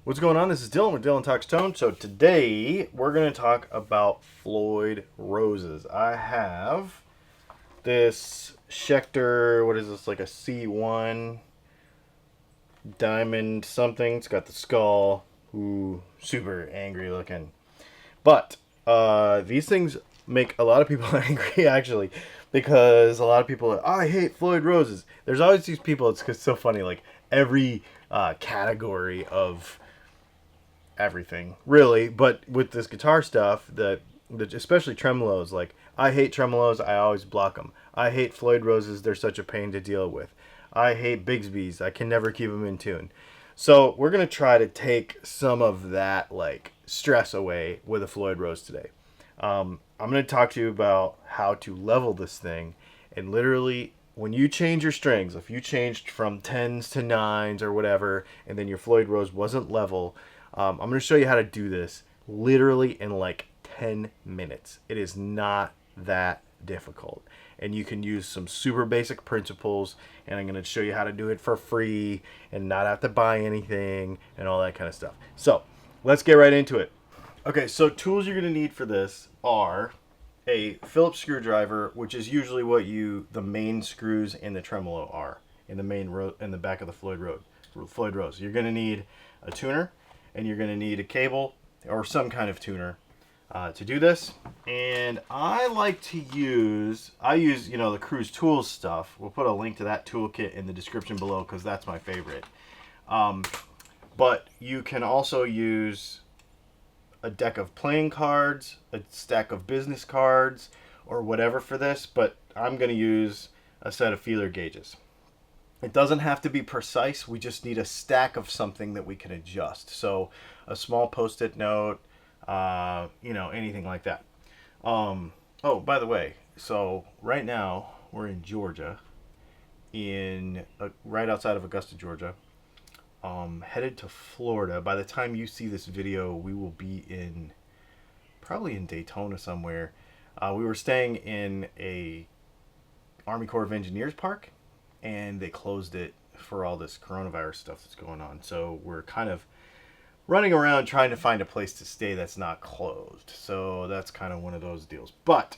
What's going on? This is Dylan with Dylan Talks Tone. So today we're going to talk about Floyd roses. I have this Schecter, what is this, like a C1 diamond something. It's got the skull. Ooh, super angry looking. But these things make a lot of people angry actually, because a lot of people are, oh, I hate Floyd roses. There's always these people, it's so funny, like every category of everything really, but with this guitar stuff, the especially tremolos, like I hate tremolos, I always block them. I hate Floyd roses, they're such a pain to deal with. I hate Bigsby's, I can never keep them in tune. So we're gonna try to take some of that like stress away with a Floyd rose today. I'm gonna talk to you about how to level this thing, and literally when you change your strings, if you changed from 10s to 9s or whatever, and then your Floyd rose wasn't level, I'm going to show you how to do this literally in like 10 minutes. It is not that difficult. And you can use some super basic principles, and I'm going to show you how to do it for free and not have to buy anything and all that kind of stuff. So let's get right into it. Okay, so tools you're going to need for this are a Phillips screwdriver, which is usually what the main screws in the tremolo are, in the main in the back of the Floyd rose. You're going to need a tuner, and you're going to need a cable or some kind of tuner to do this. And I use the Cruise Tools stuff. We'll put a link to that toolkit in the description below because that's my favorite. But you can also use a deck of playing cards, a stack of business cards, or whatever for this, but I'm going to use a set of feeler gauges. It doesn't have to be precise. We just need a stack of something that we can adjust. So a small post-it note, anything like that. Oh, by the way, so right now we're in Georgia, right outside of Augusta, Georgia. Headed to Florida. By the time you see this video, we will be probably in Daytona somewhere. We were staying in a Army Corps of Engineers park, and they closed it for all this coronavirus stuff that's going on. So we're kind of running around trying to find a place to stay that's not closed. So that's kind of one of those deals. But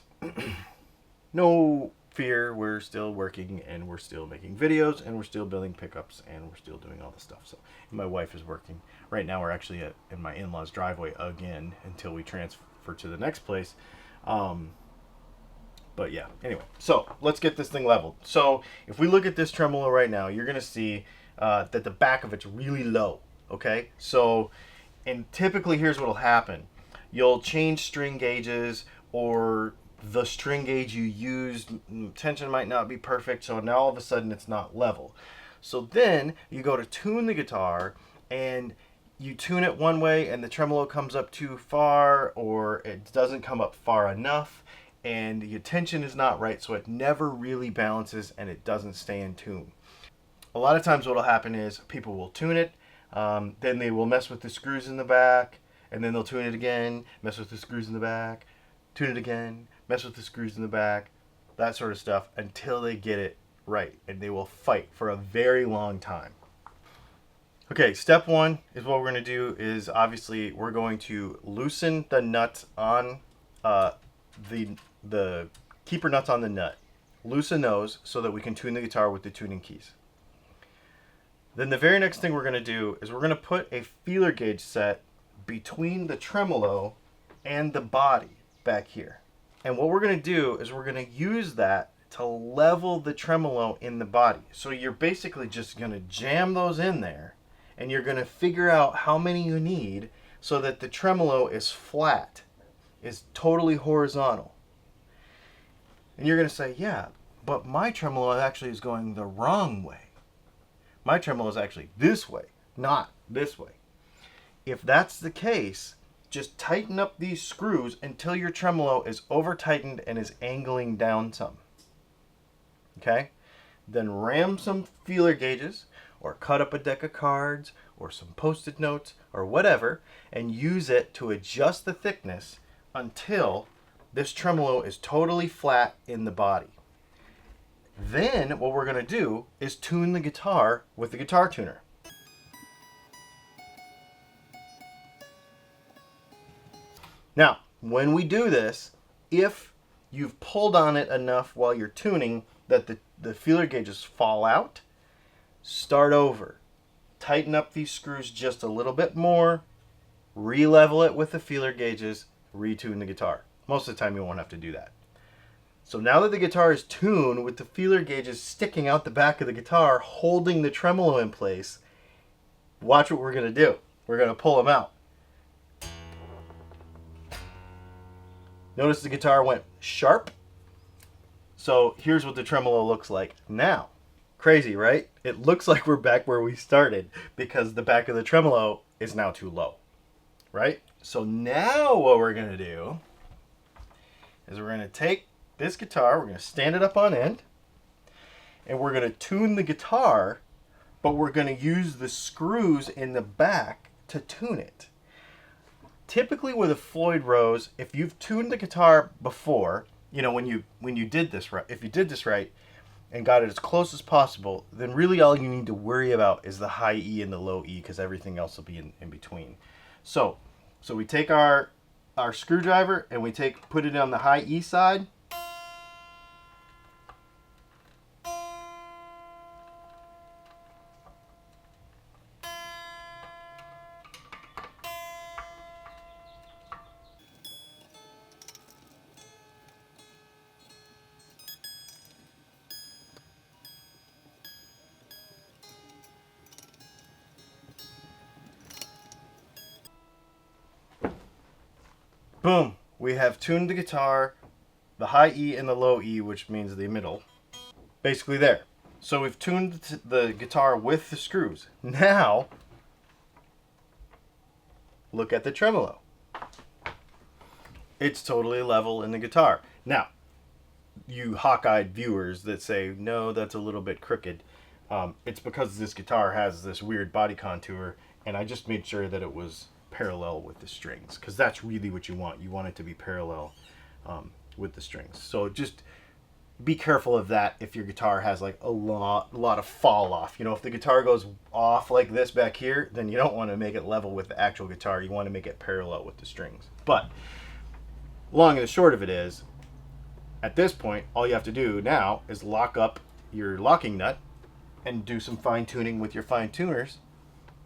no fear, we're still working, and we're still making videos, and we're still building pickups, and we're still doing all the stuff. So my wife is working. Right now we're actually in my in-laws' driveway again until we transfer to the next place. But yeah, anyway, so let's get this thing leveled. So if we look at this tremolo right now, you're going to see that the back of it's really low, okay? So, and typically here's what will happen. You'll change string gauges, or the string gauge you used, tension might not be perfect, so now all of a sudden it's not level. So then you go to tune the guitar, and you tune it one way and the tremolo comes up too far, or it doesn't come up far enough, and your tension is not right, so it never really balances and it doesn't stay in tune. A lot of times what will happen is people will tune it, then they will mess with the screws in the back, and then they'll tune it again, mess with the screws in the back, tune it again, mess with the screws in the back, that sort of stuff, until they get it right, and they will fight for a very long time. Okay, step one is what we're going to do is, obviously we're going to loosen the nuts on the keeper nuts on the nut. Loosen those so that we can tune the guitar with the tuning keys. Then the very next thing we're going to do is we're going to put a feeler gauge set between the tremolo and the body back here. And what we're going to do is we're going to use that to level the tremolo in the body. So you're basically just going to jam those in there, and you're going to figure out how many you need so that the tremolo is flat, is totally horizontal. And you're going to say, yeah, but my tremolo actually is going the wrong way. My tremolo is actually this way, not this way. If that's the case, just tighten up these screws until your tremolo is over tightened and is angling down some. Okay? Then ram some feeler gauges, or cut up a deck of cards, or some post-it notes, or whatever, and use it to adjust the thickness until this tremolo is totally flat in the body. Then what we're going to do is tune the guitar with the guitar tuner. Now, when we do this, if you've pulled on it enough while you're tuning that the feeler gauges fall out, start over. Tighten up these screws just a little bit more, re-level it with the feeler gauges, retune the guitar. Most of the time you won't have to do that. So now that the guitar is tuned with the feeler gauges sticking out the back of the guitar, holding the tremolo in place, watch what we're going to do. We're going to pull them out. Notice the guitar went sharp. So here's what the tremolo looks like now. Crazy, right? It looks like we're back where we started because the back of the tremolo is now too low, right? So now what we're going to do is we're going to take this guitar, we're going to stand it up on end, and we're going to tune the guitar, but we're going to use the screws in the back to tune it. Typically with a Floyd Rose, if you've tuned the guitar before, you know, when you did this right, if you did this right and got it as close as possible, then really all you need to worry about is the high E and the low E, because everything else will be in between. So we take our screwdriver and we put it on the high E side. Boom, we have tuned the guitar, the high E and the low E, which means the middle, basically there. So we've tuned the guitar with the screws. Now, look at the tremolo. It's totally level in the guitar. Now, you hawk-eyed viewers that say, no, that's a little bit crooked, it's because this guitar has this weird body contour, and I just made sure that it was parallel with the strings, because that's really what you want. You want it to be parallel with the strings. So just be careful of that if your guitar has like a lot of fall off. You know, if the guitar goes off like this back here, then you don't want to make it level with the actual guitar. You want to make it parallel with the strings. But long and the short of it is, at this point, all you have to do now is lock up your locking nut and do some fine tuning with your fine tuners.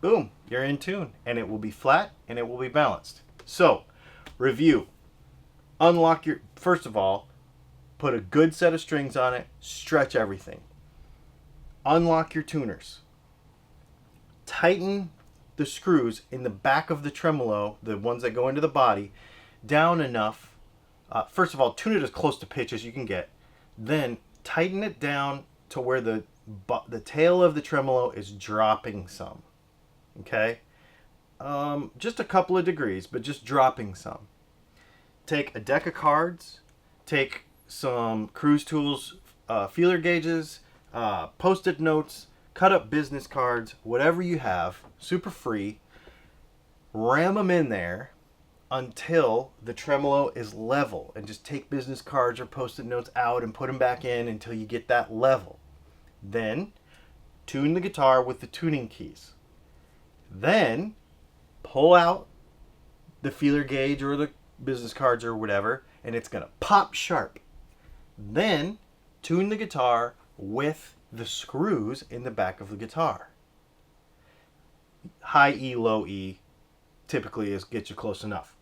Boom, you're in tune, and it will be flat and it will be balanced. So, review. Unlock your, first of all, put a good set of strings on it, stretch everything. Unlock your tuners. Tighten the screws in the back of the tremolo, the ones that go into the body, down enough. First of all, tune it as close to pitch as you can get. Then tighten it down to where the tail of the tremolo is dropping some. Okay? Just a couple of degrees, but just dropping some. Take a deck of cards, take some Cruise Tools feeler gauges, post-it notes, cut up business cards, whatever you have, super free, ram them in there until the tremolo is level, and just take business cards or post-it notes out and put them back in until you get that level. Then tune the guitar with the tuning keys. Then pull out the feeler gauge or the business cards or whatever, and it's going to pop sharp. Then tune the guitar with the screws in the back of the guitar. High E, low E typically gets you close enough.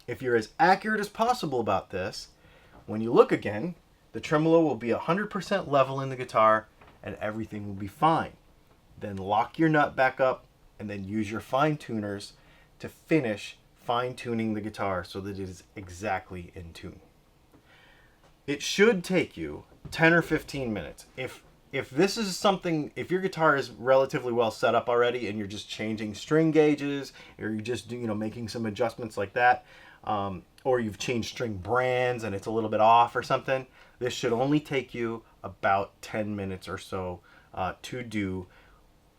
If you're as accurate as possible about this, when you look again, the tremolo will be 100% level in the guitar and everything will be fine. Then lock your nut back up and then use your fine tuners to finish fine tuning the guitar so that it is exactly in tune. It should take you 10 or 15 minutes. If this is something, if your guitar is relatively well set up already and you're just changing string gauges, or you're just making some adjustments like that, or you've changed string brands and it's a little bit off or something, this should only take you about 10 minutes or so to do,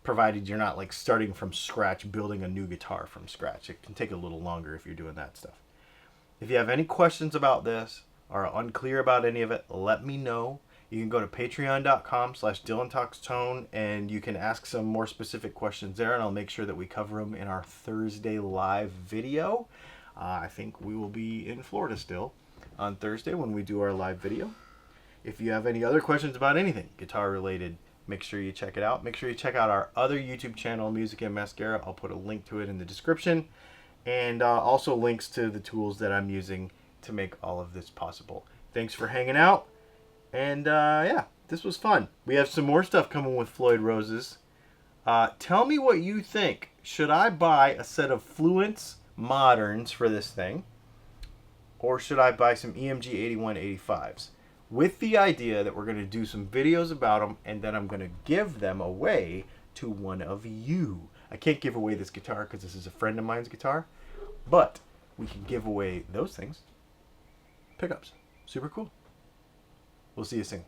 provided you're not like starting from scratch, building a new guitar from scratch. It can take a little longer if you're doing that stuff. If you have any questions about this or are unclear about any of it, let me know. You can go to patreon.com/DylanTalksTone and you can ask some more specific questions there, and I'll make sure that we cover them in our Thursday live video. I think we will be in Florida still on Thursday when we do our live video. If you have any other questions about anything guitar related, make sure you check it out. Make sure you check out our other YouTube channel, Music and Mascara. I'll put a link to it in the description. And also links to the tools that I'm using to make all of this possible. Thanks for hanging out. And yeah, this was fun. We have some more stuff coming with Floyd Roses. Tell me what you think. Should I buy a set of Fluence Moderns for this thing? Or should I buy some EMG 8185s? With the idea that we're going to do some videos about them, and then I'm going to give them away to one of you. I can't give away this guitar because this is a friend of mine's guitar, but we can give away those things. Pickups. Super cool. We'll see you soon.